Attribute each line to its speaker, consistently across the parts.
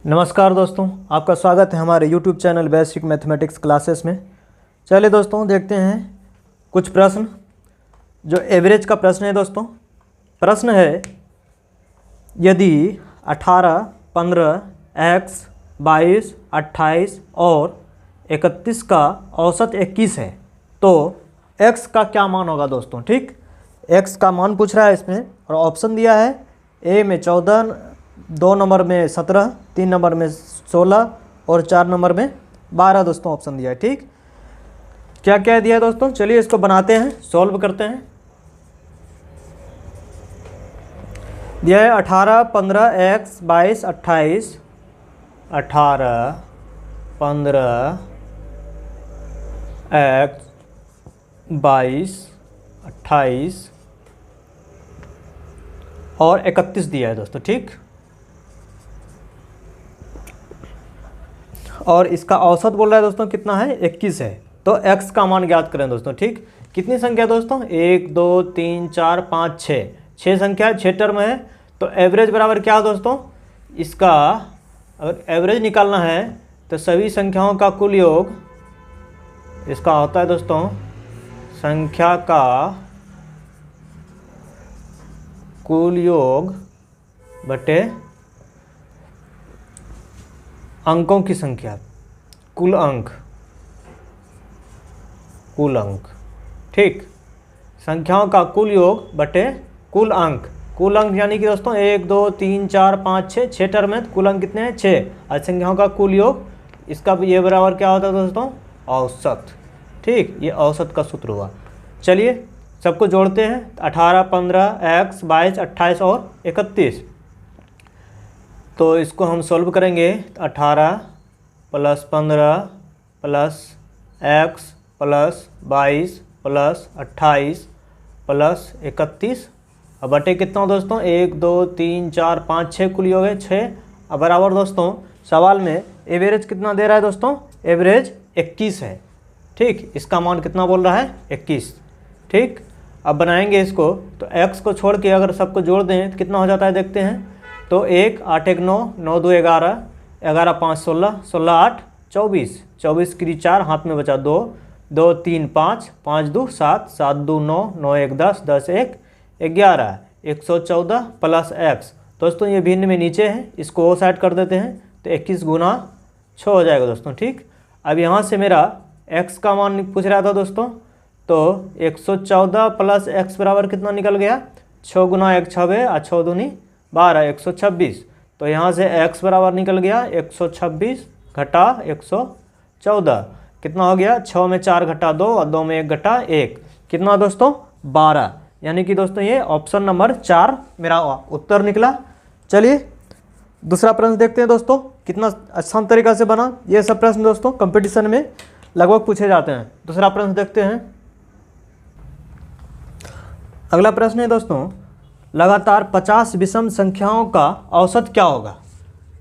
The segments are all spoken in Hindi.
Speaker 1: नमस्कार दोस्तों, आपका स्वागत है हमारे YouTube channel basic mathematics classes में। चलिए दोस्तों, देखते हैं कुछ प्रश्न जो एवरेज का प्रश्न है। दोस्तों प्रश्न है, यदि 18, 15, x, 22, 28 और 31 का औसत 21 है तो x का क्या मान होगा। दोस्तों ठीक, x का मान पूछ रहा है इसमें और ऑप्शन दिया है ए में 14, 2 नंबर में 17, 3 नंबर में 16 और 4 नंबर में 12 दोस्तों ऑप्शन दिया है। ठीक, क्या क्या दिया है दोस्तों, चलिए इसको बनाते हैं, सॉल्व करते हैं। दिया है 18, 15, x, 22, 28, 18, 15, x, 22, 28 और 31 दिया है दोस्तों। ठीक, और इसका औसत बोल रहा है दोस्तों कितना है, 21 है। तो x का मान ज्ञात करें दोस्तों। ठीक, कितनी संख्या दोस्तों, 1, 2, 3, 4, 5, 6 संख्या, 6 टर्म है। तो एवरेज बराबर क्या है दोस्तों, इसका अगर एवरेज निकालना है तो सभी संख्याओं का कुल योग इसका होता है दोस्तों संख्या का कुल योग बटे अंकों की संख्या, कुल अंक। ठीक, संख्याओं का कुल योग बटे कुल अंक। कुल अंक यानी कि दोस्तों 1, 2, 3, 4, 5, 6 टर्म है, कुल अंक कितने हैं, 6। और संख्याओं का कुल योग, इसका ये बराबर क्या होता है दोस्तों, औसत। ठीक, ये औसत का सूत्र हुआ। चलिए सबको जोड़ते हैं, 18, 15, x, 22, 28 और 31। तो इसको हम सॉल्व करेंगे। 18 + 15 + x + 22 + 28 + 31 और बटे कितना दोस्तों, 1, 2, 3, 4, 5, 6 कुल योग है 6। अब बराबर दोस्तों सवाल में एवरेज कितना दे रहा है दोस्तों, एवरेज 21 है। ठीक, इसका मान कितना बोल रहा है, 21। ठीक, अब बनाएंगे इसको, तो x को छोड़ के अगर सबको जोड़ दें तो कितना हो जाता है देखते हैं। तो 1, 8, 1, 9, 9, 2, 11, 11, 5, 16, 16, 8, 24, 24 की 4, हाथ में बचा 2, 2, 3, 5, 5, 2, 7, 7, 2, 9, 9, 1, 10, 10, 1, 11, 114 + x। दोस्तों ये भिन्न में नीचे है, इसको वो साइड कर देते हैं तो 21 गुना 6 हो जाएगा दोस्तों। ठीक, अब यहाँ से मेरा x का मान पूछ रहा था दोस्तों, तो 114 + x बराबर कितना निकल गया, 6 गुना 1 6 और 6 दूनी 12, 126। तो यहाँ से x बराबर निकल गया 126 घटा 114, कितना हो गया, 6 में 4 घटा 2 और 2 में 1 घटा 1, कितना दोस्तों, 12। यानी कि दोस्तों ये ऑप्शन नंबर 4 मेरा उत्तर निकला। चलिए दूसरा प्रश्न देखते हैं दोस्तों, कितना आसान तरीका से बना। ये सब प्रश्न दोस्तों कंपटीशन में लगभग पूछे जाते हैं। दूसरा प्रश्न देखते हैं। अगला प्रश्न है दोस्तों, लगातार 50 विषम संख्याओं का औसत क्या होगा।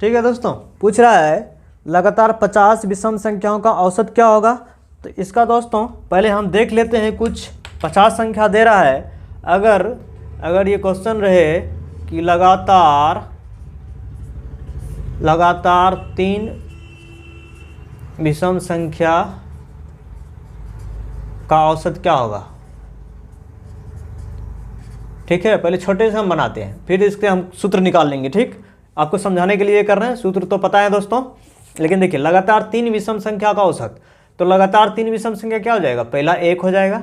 Speaker 1: ठीक है दोस्तों, पूछ रहा है लगातार 50 विषम संख्याओं का औसत क्या होगा। तो इसका दोस्तों पहले हम देख लेते हैं, कुछ 50 संख्या दे रहा है। अगर ये क्वेश्चन रहे कि लगातार 3 विषम संख्या का औसत क्या होगा। ठीक है, पहले छोटे से हम बनाते हैं, फिर इसके हम सूत्र निकाल लेंगे। ठीक, आपको समझाने के लिए कर रहे हैं, सूत्र तो पता है दोस्तों। लेकिन देखिए, लगातार 3 विषम संख्या का औसत, तो लगातार 3 विषम संख्या क्या हो जाएगा, पहला 1 हो जाएगा,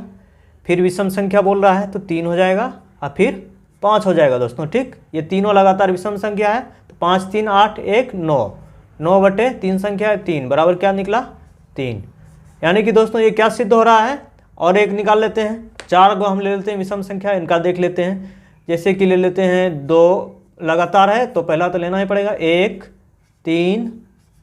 Speaker 1: फिर विषम संख्या बोल रहा है तो 3 हो जाएगा और फिर 5 हो जाएगा दोस्तों। ठीक, ये तीनों लगातार विषम संख्या है, तो 5, 3, 8, 1, 9, 9 बटे 3 संख्या है 3, बराबर क्या निकला, 3। यानी कि दोस्तों ये क्या सिद्ध हो रहा है, और एक निकाल लेते हैं। 4 को हम ले लेते हैं विषम संख्या, इनका देख लेते हैं। जैसे कि ले लेते हैं 2 लगातार है तो पहला तो लेना ही पड़ेगा, 1, 3,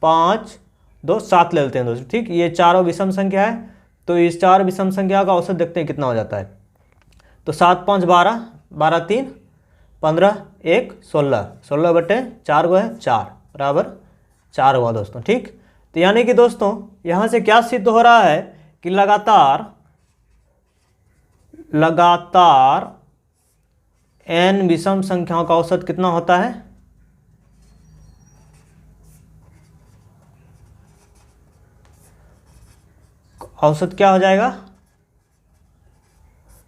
Speaker 1: 5, 2, 7 ले लेते हैं दोस्तों। ठीक, ये चारों विषम संख्या है, तो इस 4 विषम संख्या का औसत देखते हैं कितना हो जाता है। तो 7, 5, 12, 12, 3, 15, 1, 16, 16 बटे 4 को है 4, बराबर 4 हुआ दोस्तों। ठीक, तो यानी कि दोस्तों यहाँ से क्या सिद्ध हो रहा है कि लगातार n विषम संख्याओं का औसत कितना होता है, औसत क्या हो जाएगा,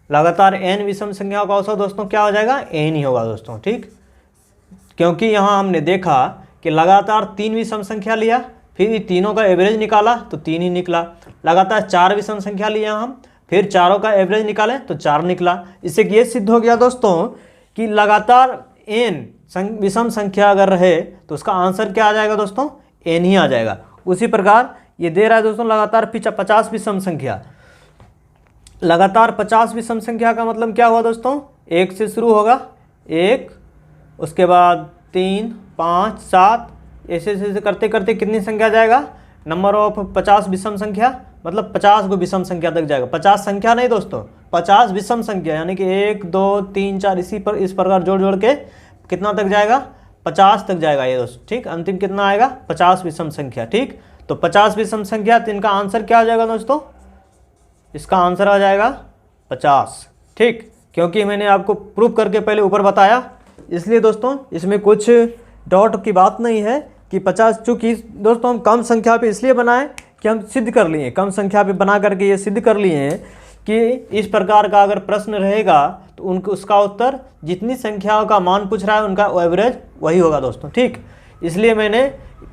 Speaker 1: लगातार n विषम संख्याओं का औसत दोस्तों क्या हो जाएगा, n ही होगा दोस्तों। ठीक, क्योंकि यहाँ हमने देखा कि लगातार 3 विषम संख्या लिया, फिर तीनों का एवरेज निकाला तो 3 ही निकला। लगातार 4 विषम संख्या लिया हम, फिर चारों का एवरेज निकालें तो 4 निकला। इससे ये सिद्ध हो गया दोस्तों कि लगातार n विषम संख्या अगर रहे तो उसका आंसर क्या आ जाएगा दोस्तों, n ही आ जाएगा। उसी प्रकार ये दे रहा है दोस्तों लगातार 50 विषम संख्या। लगातार 50 विषम संख्या का मतलब क्या हुआ दोस्तों, 1 से शुरू होगा, 1, उसके बाद 3, 5, 7, ऐसे करते करते कितनी संख्या जाएगा, नंबर ऑफ 50 विषम संख्या, मतलब 50 को विषम संख्या तक जाएगा। 50 संख्या नहीं दोस्तों, 50 विषम संख्या, यानी कि 1, 2, 3, 4 इस प्रकार जोड़ जोड़ के कितना तक जाएगा, 50 तक जाएगा ये दोस्तों। ठीक, अंतिम कितना आएगा, 50 विषम संख्या। ठीक, तो 50 विषम संख्या, तो इनका आंसर क्या आ जाएगा दोस्तों, इसका आंसर आ जाएगा 50। ठीक, क्योंकि मैंने आपको प्रूफ करके पहले ऊपर बताया, इसलिए दोस्तों इसमें कुछ डाउट की बात नहीं है कि 50, चूँकि दोस्तों हम कम संख्या पे इसलिए बनाएं कि हम सिद्ध कर लिए, कम संख्या पे बना करके ये सिद्ध कर लिए हैं कि इस प्रकार का अगर प्रश्न रहेगा तो उसका उत्तर जितनी संख्याओं का मान पूछ रहा है उनका एवरेज वही होगा दोस्तों। ठीक, इसलिए मैंने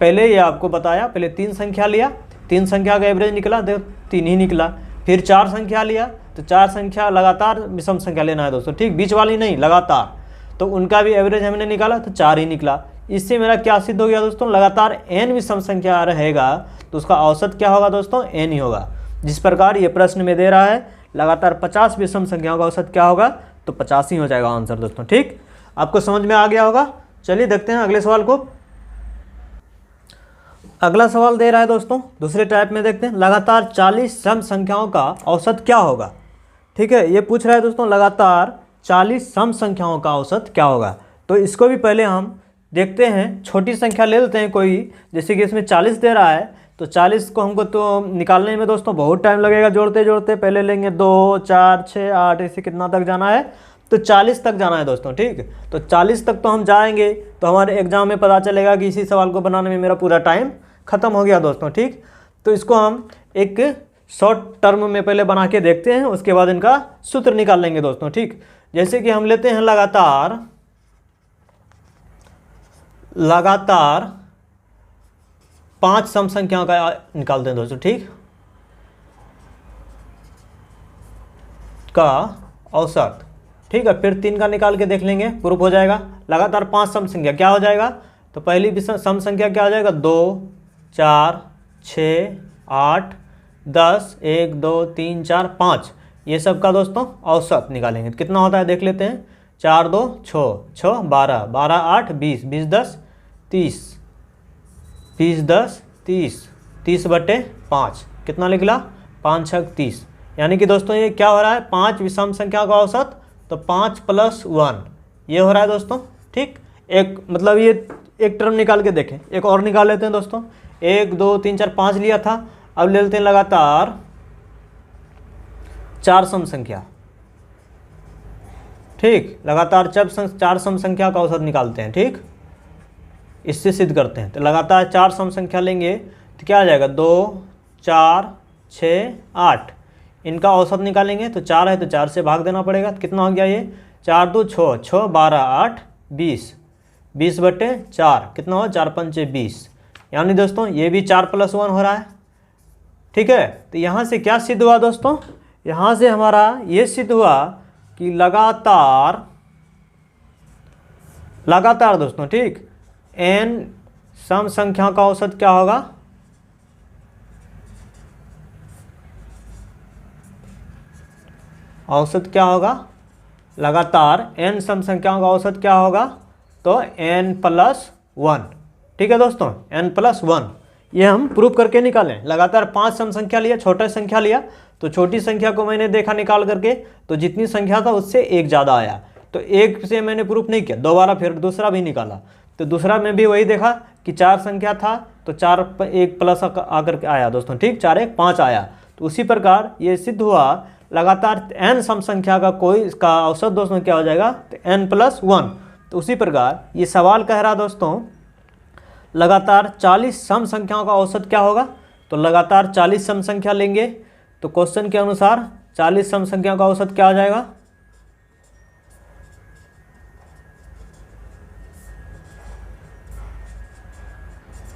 Speaker 1: पहले ये आपको बताया, पहले 3 संख्या लिया, 3 संख्या का एवरेज निकला, देखो 3 ही निकला। फिर 4 संख्या लिया तो 4 संख्या लगातार विषम संख्या लेना है दोस्तों। ठीक, बीच वाली नहीं, लगातार, तो उनका भी एवरेज हमने निकाला तो 4 ही निकला। इससे मेरा क्या सिद्ध हो गया दोस्तों, लगातार n विषम संख्या रहेगा तो उसका औसत क्या होगा दोस्तों, n ही होगा। जिस प्रकार ये प्रश्न में दे रहा है लगातार 50 विषम संख्याओं का औसत क्या होगा, तो 50 ही हो जाएगा आंसर दोस्तों। ठीक, आपको समझ में आ गया होगा। चलिए देखते हैं अगले सवाल को। अगला सवाल दे रहा है दोस्तों दूसरे टाइप में, देखते हैं लगातार 40 सम संख्याओं का औसत क्या होगा। ठीक है, ये पूछ रहा है दोस्तों लगातार 40 सम संख्याओं का औसत क्या होगा। तो इसको भी पहले हम देखते हैं, छोटी संख्या ले लेते हैं कोई, जैसे कि इसमें 40 दे रहा है, तो 40 को हमको तो निकालने में दोस्तों बहुत टाइम लगेगा, जोड़ते जोड़ते पहले लेंगे 2, 4, 6, 8, ऐसे कितना तक जाना है, तो 40 तक जाना है दोस्तों। ठीक, तो 40 तक तो हम जाएंगे तो हमारे एग्जाम में पता चलेगा कि इसी सवाल को बनाने में मेरा पूरा टाइम खत्म हो गया दोस्तों। ठीक, तो इसको हम एक शॉर्ट टर्म में पहले बना के देखते हैं, उसके बाद इनका सूत्र निकाल लेंगे दोस्तों। ठीक, जैसे कि हम लेते हैं लगातार 5 सम संख्याओं का निकालते हैं दोस्तों। ठीक, का औसत। ठीक है, फिर 3 का निकाल के देख लेंगे, प्रूफ हो जाएगा। लगातार 5 सम संख्या क्या हो जाएगा, तो पहली सम संख्या क्या हो जाएगा, 2, 4, 6, 8, 10, 1, 2, 3, 4, 5, ये सब का दोस्तों औसत निकालेंगे। कितना होता है देख लेते हैं, 4, 2, 6, 12, 12, 8, 20, 20, 10, 30, 20, 10, 30, 30/5, कितना निकला, 5, 6, 30। यानी कि दोस्तों ये क्या हो रहा है, 5 विषम संख्या का औसत, तो 5 + 1 ये हो रहा है दोस्तों। ठीक, एक मतलब ये एक टर्म निकाल के देखें, एक और निकाल लेते हैं दोस्तों। 1, 2, 3, 4, 5 लिया था, अब ले लेते हैं लगातार 4 सम संख्या। ठीक, लगातार 4 सम संख्या का औसत निकालते हैं। ठीक, इससे सिद्ध करते हैं। तो लगातार 4 सम संख्या लेंगे तो क्या आ जाएगा, 2, 4, 6, 8, इनका औसत निकालेंगे तो 4 है तो 4 से भाग देना पड़ेगा। तो कितना हो गया ये, 4, 2, 6, 6, 12, 8, 20, 20/4, कितना हो, 4, 5, 20। यानी दोस्तों ये भी 4 + 1 हो रहा है। ठीक है, तो यहाँ से क्या सिद्ध हुआ दोस्तों, यहाँ से हमारा ये सिद्ध हुआ कि लगातार दोस्तों, ठीक, n सम संख्या का औसत क्या होगा, औसत क्या होगा, लगातार n सम संख्याओं का औसत क्या होगा, तो n + 1। ठीक है दोस्तों, n + 1 ये हम प्रूफ करके निकालें। लगातार 5 सम संख्या लिया, छोटा संख्या लिया, तो छोटी संख्या को मैंने देखा निकाल करके, तो जितनी संख्या था उससे 1 ज़्यादा आया, तो 1 से मैंने प्रूफ नहीं किया, दोबारा फिर दूसरा भी निकाला, तो दूसरा में भी वही देखा कि 4 संख्या था, तो 4 1 प्लस आकर के आया दोस्तों। ठीक, 4 1 5 आया। तो उसी प्रकार ये सिद्ध हुआ लगातार n सम संख्या का कोई इसका औसत दोस्तों क्या हो जाएगा, तो n + 1। तो उसी प्रकार ये सवाल कह रहा दोस्तों लगातार 40 सम संख्याओं का औसत क्या होगा, तो लगातार 40 सम संख्या लेंगे तो क्वेश्चन के अनुसार 40 सम संख्याओं का औसत क्या हो जाएगा?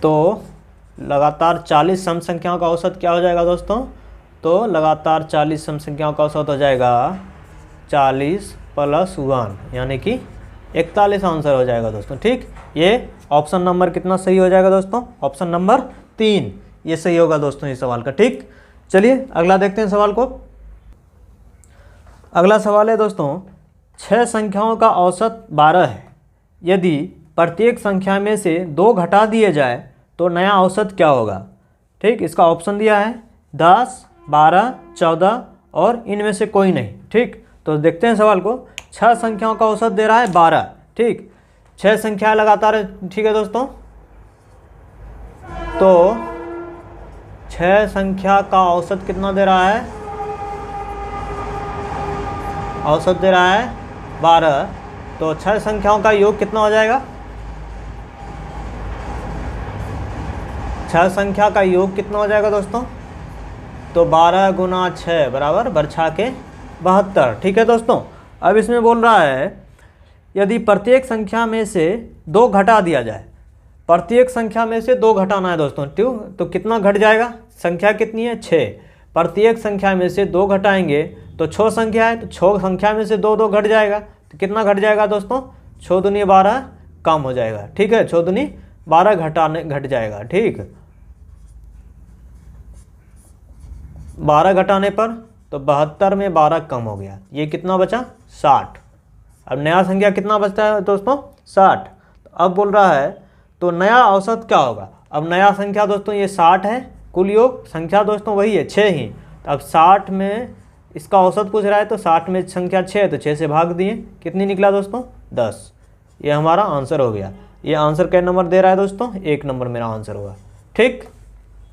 Speaker 1: तो लगातार 40 सम संख्याओं का औसत क्या हो जाएगा दोस्तों? तो लगातार 40 सम संख्याओं का औसत हो जाएगा 40 + 1 यानी कि 41 आंसर हो जाएगा दोस्तों। ठीक, ये ऑप्शन नंबर कितना सही हो जाएगा दोस्तों? ऑप्शन नंबर 3 ये सही होगा दोस्तों इस सवाल का। ठीक, चलिए अगला देखते हैं सवाल को। अगला सवाल है दोस्तों, 6 संख्याओं का औसत 12 है। यदि प्रत्येक संख्या में से 2 घटा दिए जाए तो नया औसत क्या होगा? ठीक, इसका ऑप्शन दिया है 10, 12, 14 और इनमें से कोई नहीं। ठीक, तो देखते हैं सवाल को। 6 संख्याओं का औसत दे रहा है 12। ठीक, 6 संख्या लगातार है। ठीक है दोस्तों, तो 6 संख्या का औसत कितना दे रहा है? औसत दे रहा है 12। तो 6 संख्याओं का योग कितना हो जाएगा? 6 संख्या का योग कितना हो जाएगा दोस्तों? तो 12 × 6 बराबर बरछा के 72। ठीक है दोस्तों, अब इसमें बोल रहा है यदि प्रत्येक संख्या में से 2 घटा दिया जाए। प्रत्येक संख्या में से 2 घटाना है दोस्तों। तो कितना घट जाएगा? संख्या कितनी है? 6। प्रत्येक संख्या में से 2 घटाएंगे तो 6 संख्या है, तो 6 संख्या में से 2 घट जाएगा। तो कितना घट जाएगा दोस्तों? 6 दूनी 12 कम हो जाएगा। ठीक है, 6 दूनी 12 घट जाएगा। ठीक, 12 घटाने पर तो 72 में 12 कम हो गया। ये कितना बचा? 60। अब नया संख्या कितना बचता है दोस्तों? 60। तो अब बोल रहा है तो नया औसत क्या होगा? अब नया संख्या दोस्तों ये 60 है। कुल योग संख्या दोस्तों वही है 6 ही। तो अब 60 में इसका औसत पूछ रहा है, तो 60 में संख्या 6 है तो 6 से भाग दिए। कितनी निकला दोस्तों? 10। ये हमारा आंसर हो गया। ये आंसर कै नंबर दे रहा है दोस्तों? 1 नंबर मेरा आंसर होगा। ठीक,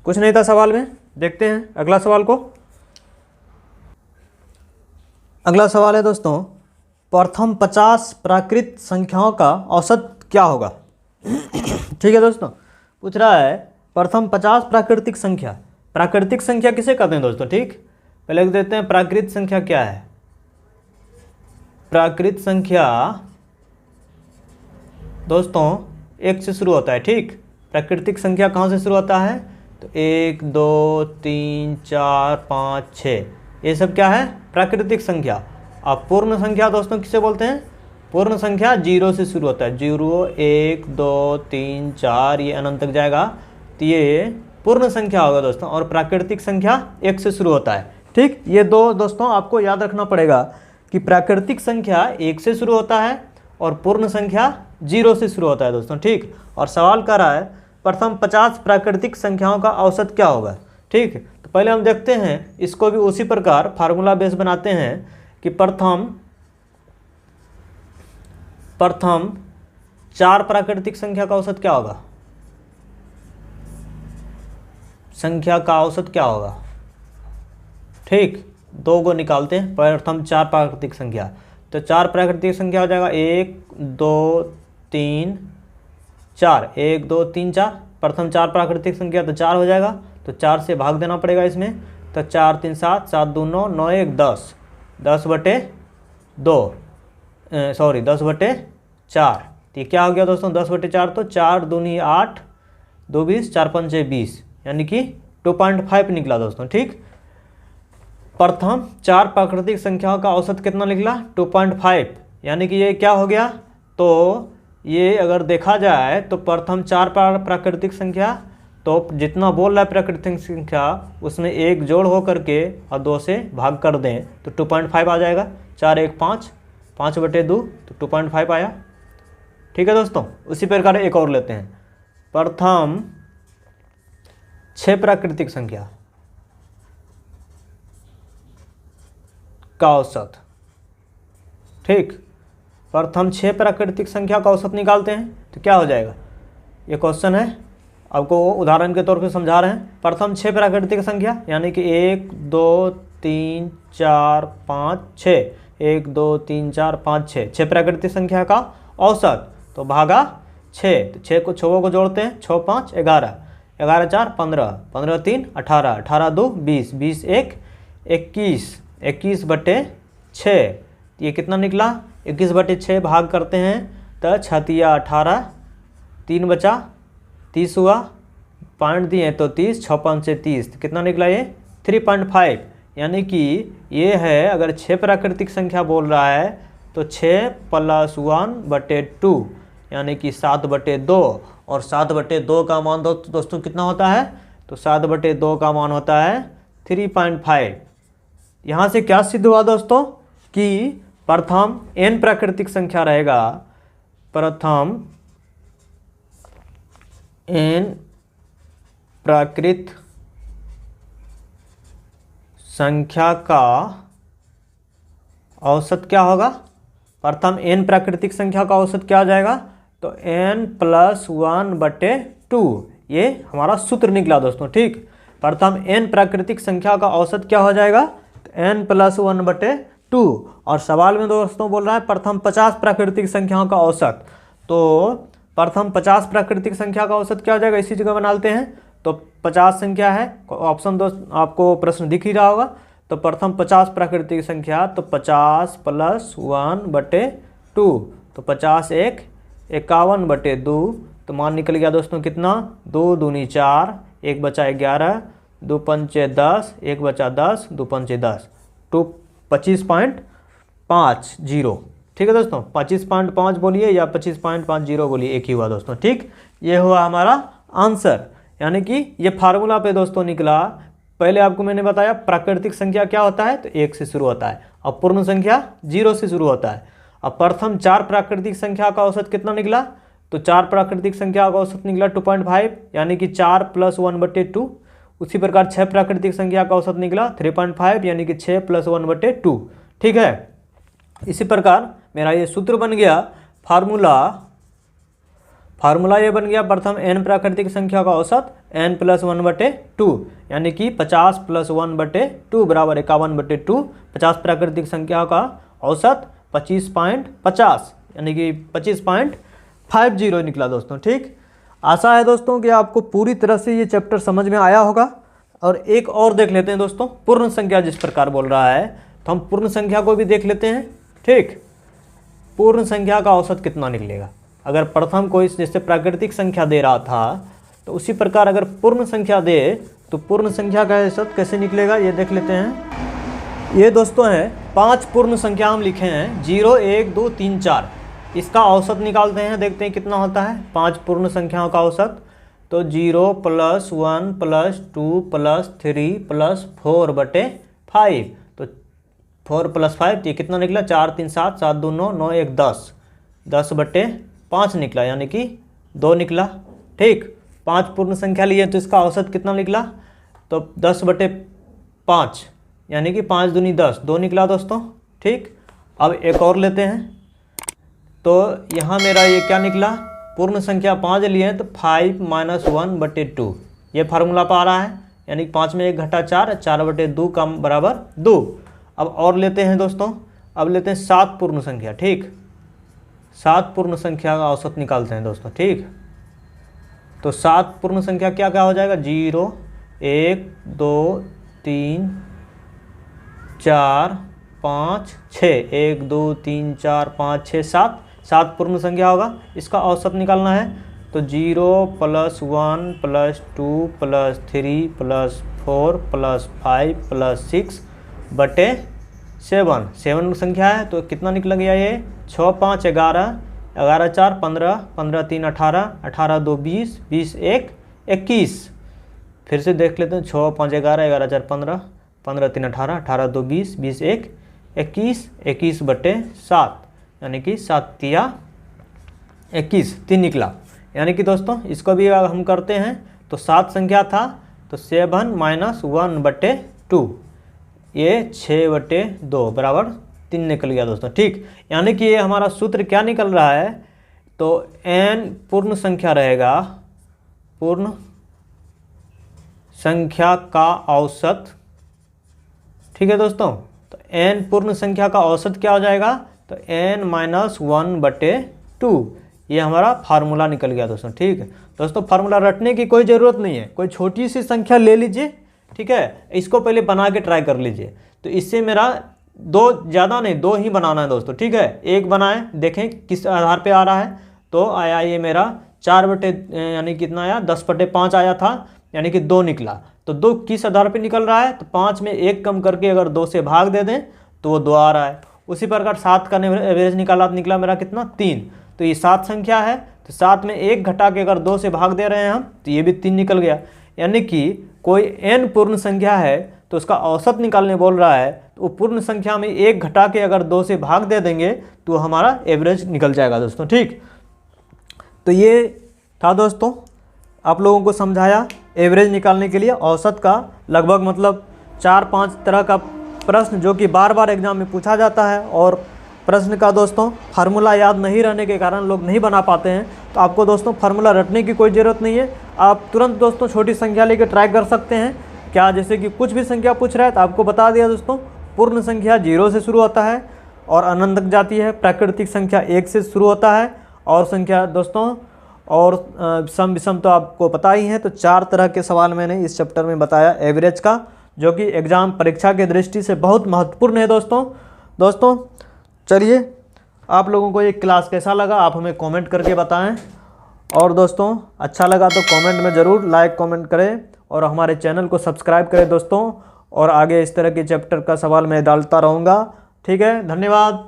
Speaker 1: कुछ नहीं था सवाल में। देखते हैं अगला सवाल को। अगला सवाल है दोस्तों, प्रथम 50 प्राकृत संख्याओं का औसत क्या होगा? ठीक है दोस्तों, पूछ रहा है प्रथम 50 प्राकृतिक संख्या। प्राकृतिक संख्या किसे कहते हैं दोस्तों? ठीक, पहले देखते हैं प्राकृत संख्या क्या है। प्राकृत संख्या दोस्तों 1 से शुरू होता है। ठीक, प्राकृतिक संख्या कहाँ से शुरू होता है? तो 1, 2, 3, 4, 5, 6 ये सब क्या है? प्राकृतिक संख्या। अब पूर्ण संख्या दोस्तों किसे बोलते हैं? पूर्ण संख्या 0 से शुरू होता है। 0, 1, 2, 3, 4 ये अनंत तक जाएगा, तो ये पूर्ण संख्या होगा दोस्तों। और प्राकृतिक संख्या 1 से शुरू होता है। ठीक, ये दो दोस्तों आपको याद रखना पड़ेगा कि प्राकृतिक संख्या 1 से शुरू होता है और पूर्ण संख्या 0 से शुरू होता है दोस्तों। ठीक, और सवाल कर रहा है प्रथम 50 प्राकृतिक संख्याओं का औसत क्या होगा? ठीक, तो पहले हम देखते हैं इसको भी उसी प्रकार फार्मूला बेस बनाते हैं कि प्रथम 4 प्राकृतिक संख्या का औसत क्या होगा? संख्या का औसत क्या होगा? ठीक, 2 को निकालते हैं। प्रथम 4 प्राकृतिक संख्या, तो 4 प्राकृतिक संख्या हो जाएगा 1, 2, 3, 4। 1, 2, 3, 4 प्रथम 4 प्राकृतिक संख्या, तो 4 हो जाएगा। तो 4 से भाग देना पड़ेगा इसमें। तो 4, 3, 7, 7, 2, 9, 9, 1, 10, 10/2 10/4। तो ये क्या हो गया दोस्तों? 10/4। तो 4 दूनी 8, 2 20, 4 5 20 यानी कि 2.5 निकला दोस्तों। ठीक, प्रथम 4 प्राकृतिक संख्याओं का औसत कितना निकला? 2.5 यानी कि ये क्या हो गया? तो ये अगर देखा जाए तो प्रथम 4 प्राकृतिक संख्या, तो जितना बोल रहा है प्राकृतिक संख्या उसमें 1 जोड़ हो करके और 2 से भाग कर दें तो 2.5 आ जाएगा। 4, 1, 5, 5/2 तो 2.5 आया। ठीक है दोस्तों, उसी प्रकार एक और लेते हैं। प्रथम 6 प्राकृतिक संख्या का औसत। ठीक, प्रथम 6 प्राकृतिक संख्या का औसत निकालते हैं तो क्या हो जाएगा? ये क्वेश्चन है, आपको उदाहरण के तौर पे समझा रहे हैं। प्रथम 6 प्राकृतिक संख्या यानी कि 1, 2, 3, 4, 5, 6। 1, 2, 3, 4, 5, 6 6 प्राकृतिक संख्या का औसत, तो भागा 6। तो 6 को जोड़ते हैं। 6, 5, 11, 11, 4, 15, 15, 3, 18, 18, 2, 20, 20, 1, 21/6, ये कितना निकला 21/6 भाग करते हैं तो 6 18, 3 बचा 30 हुआ, पॉइंट दिए तो 30, 6 5 से 30, तो कितना निकला ये 3.5। यानी कि ये है, अगर 6 प्राकृतिक संख्या बोल रहा है तो 6 + 1/2 यानी कि 7/2, और 7/2 का मान दोस्तों कितना होता है, तो 7/2 का मान होता है 3.5। यहाँ से क्या सिद्ध हुआ दोस्तों कि प्रथम n प्राकृतिक संख्या रहेगा, प्रथम n प्राकृत संख्या का औसत क्या होगा, प्रथम n प्राकृतिक संख्या का औसत क्या आ जाएगा, तो n + 1/2, ये हमारा सूत्र निकला दोस्तों। ठीक, प्रथम n प्राकृतिक संख्या का औसत क्या हो जाएगा, तो n + 1/2। और सवाल में दोस्तों बोल रहा है प्रथम 50 प्राकृतिक संख्याओं का औसत, तो प्रथम 50 प्राकृतिक संख्या का औसत क्या हो जाएगा, इसी जगह बना लेते हैं। तो 50 संख्या है, ऑप्शन दोस्त आपको प्रश्न दिख ही रहा होगा, तो प्रथम 50 प्राकृतिक संख्या, तो 50 + 1/2, तो 50 1 51/2, तो मान निकल गया दोस्तों कितना, 2 दूनी 4, 1 बचा 11, 2 पंचे 10, 1 बचा 10, 2 पंचे 10, 25.50। ठीक है दोस्तों, 25.5 बोलिए या 25.50 बोलिए, एक ही हुआ दोस्तों। ठीक, ये हुआ हमारा आंसर, यानी कि ये फार्मूला पे दोस्तों निकला। पहले आपको मैंने बताया प्राकृतिक संख्या क्या होता है, तो 1 से शुरू होता है, और पूर्ण संख्या 0 से शुरू होता है। अब प्रथम 4 प्राकृतिक संख्या का औसत कितना निकला, तो 4 प्राकृतिक संख्या का औसत निकला 2.5, यानी कि 4 + 1/2। उसी प्रकार 6 प्राकृतिक संख्या का औसत निकला 3.5, यानी कि 6 + 1/2। ठीक है, इसी प्रकार मेरा ये सूत्र बन गया, फार्मूला ये बन गया, प्रथम n प्राकृतिक संख्या का औसत n + 1/2, यानी कि 50 + 1/2 बराबर 51/2। 50 प्राकृतिक संख्या का औसत 25.50, यानी कि 25.50 निकला दोस्तों। ठीक, आशा है दोस्तों कि आपको पूरी तरह से ये चैप्टर समझ में आया होगा। और एक और देख लेते हैं दोस्तों, पूर्ण संख्या जिस प्रकार बोल रहा है, तो हम पूर्ण संख्या को भी देख लेते हैं। ठीक, पूर्ण संख्या का औसत कितना निकलेगा, अगर प्रथम कोई जैसे प्राकृतिक संख्या दे रहा था, तो उसी प्रकार अगर पूर्ण संख्या दे तो पूर्ण संख्या का औसत कैसे निकलेगा, ये देख लेते हैं। ये दोस्तों है 5 पूर्ण संख्या हम लिखे हैं, 0 1 2 3 4, इसका औसत निकालते हैं, देखते हैं कितना होता है 5 पूर्ण संख्याओं का औसत। तो 0 + 1 + 2 + 3 + 4/5, तो 4 + 5 ये कितना निकला, 4 3 7, 7 2 9, 9 1 10, 10/5 निकला, यानी कि 2 निकला। ठीक, 5 पूर्ण संख्या लिए तो इसका औसत कितना निकला, तो 10/5, यानी कि 5 दूनी 10, 2 निकला दोस्तों। ठीक, अब एक और लेते हैं, तो यहाँ मेरा ये क्या निकला, पूर्ण संख्या 5 लिए हैं तो 5 - 1/2, ये फार्मूला पा रहा है, यानी 5 में 1 घटा 4, 4/2 का बराबर 2। अब और लेते हैं दोस्तों, अब लेते हैं 7 पूर्ण संख्या। ठीक, 7 पूर्ण संख्या का औसत निकालते हैं दोस्तों। ठीक, तो 7 पूर्ण संख्या क्या क्या हो जाएगा, 0 1 2 3 4 5 6, 1 2 3 4 5 6 7, 7 पूर्ण संख्या होगा, इसका औसत निकालना है। तो 0 + 1 + 2 + 3 + 4 + 5 + 6/7, 7 संख्या है, तो कितना निकल गया ये, 6 5 11, 11 4 15, 15 3 18, 18 2 20, 20 1 21। फिर से देख लेते हैं, 6 5 11, 11 4 15, 15 3 18, 18 2 20, 20 1 21, 21/7, यानी कि 7 × 21, 3 निकला। यानी कि दोस्तों इसको भी अगर हम करते हैं तो 7 संख्या था, तो 7 - 1/2, ये 6/2 बराबर 3 निकल गया दोस्तों। ठीक, यानी कि ये हमारा सूत्र क्या निकल रहा है, तो n पूर्ण संख्या रहेगा, पूर्ण संख्या का औसत। ठीक है दोस्तों, तो n पूर्ण संख्या का औसत क्या हो जाएगा, तो n - 1/2, ये हमारा फार्मूला निकल गया दोस्तों। ठीक है दोस्तों, फार्मूला रटने की कोई ज़रूरत नहीं है, कोई छोटी सी संख्या ले लीजिए। ठीक है, इसको पहले बना के ट्राई कर लीजिए। तो इससे मेरा दो, ज़्यादा नहीं, दो ही बनाना है दोस्तों, ठीक है। एक बनाएं, देखें किस आधार पे आ रहा है। तो आया ये मेरा 4 बटे यानी कितना आया, 10/5 आया था, यानी कि 2 निकला। तो 2 किस आधार पे निकल रहा है, तो 5 में 1 कम करके अगर 2 से भाग दे दें तो वो 2 आ रहा है। उसी प्रकार 7 का एवरेज निकाला तो निकला मेरा कितना, 3। तो ये 7 संख्या है, तो 7 में 1 घटा के अगर 2 से भाग दे रहे हैं हम, तो ये भी 3 निकल गया। यानी कि कोई n पूर्ण संख्या है तो उसका औसत निकालने बोल रहा है, तो वो पूर्ण संख्या में 1 घटा के अगर 2 से भाग दे देंगे तो हमारा एवरेज निकल जाएगा दोस्तों, ठीक। तो ये था दोस्तों, आप लोगों को समझाया एवरेज निकालने के लिए औसत का लगभग मतलब 4-5 तरह का प्रश्न जो कि बार बार एग्जाम में पूछा जाता है। और प्रश्न का दोस्तों फार्मूला याद नहीं रहने के कारण लोग नहीं बना पाते हैं। तो आपको दोस्तों फार्मूला रटने की कोई ज़रूरत नहीं है, आप तुरंत दोस्तों छोटी संख्या लेकर ट्राई कर सकते हैं। क्या, जैसे कि कुछ भी संख्या पूछ रहा है तो आपको बता दिया दोस्तों, पूर्ण संख्या 0 से शुरू होता है और अनंत तक जाती है, प्राकृतिक संख्या 1 से शुरू होता है, और संख्या दोस्तों और सम विषम तो आपको पता ही है। तो 4 तरह के सवाल मैंने इस चैप्टर में बताया एवरेज का, जो कि एग्ज़ाम परीक्षा के दृष्टि से बहुत महत्वपूर्ण है दोस्तों। चलिए, आप लोगों को ये क्लास कैसा लगा आप हमें कमेंट करके बताएं। और दोस्तों अच्छा लगा तो कमेंट में ज़रूर लाइक कमेंट करें और हमारे चैनल को सब्सक्राइब करें दोस्तों। और आगे इस तरह के चैप्टर का सवाल मैं डालता रहूँगा, ठीक है। धन्यवाद।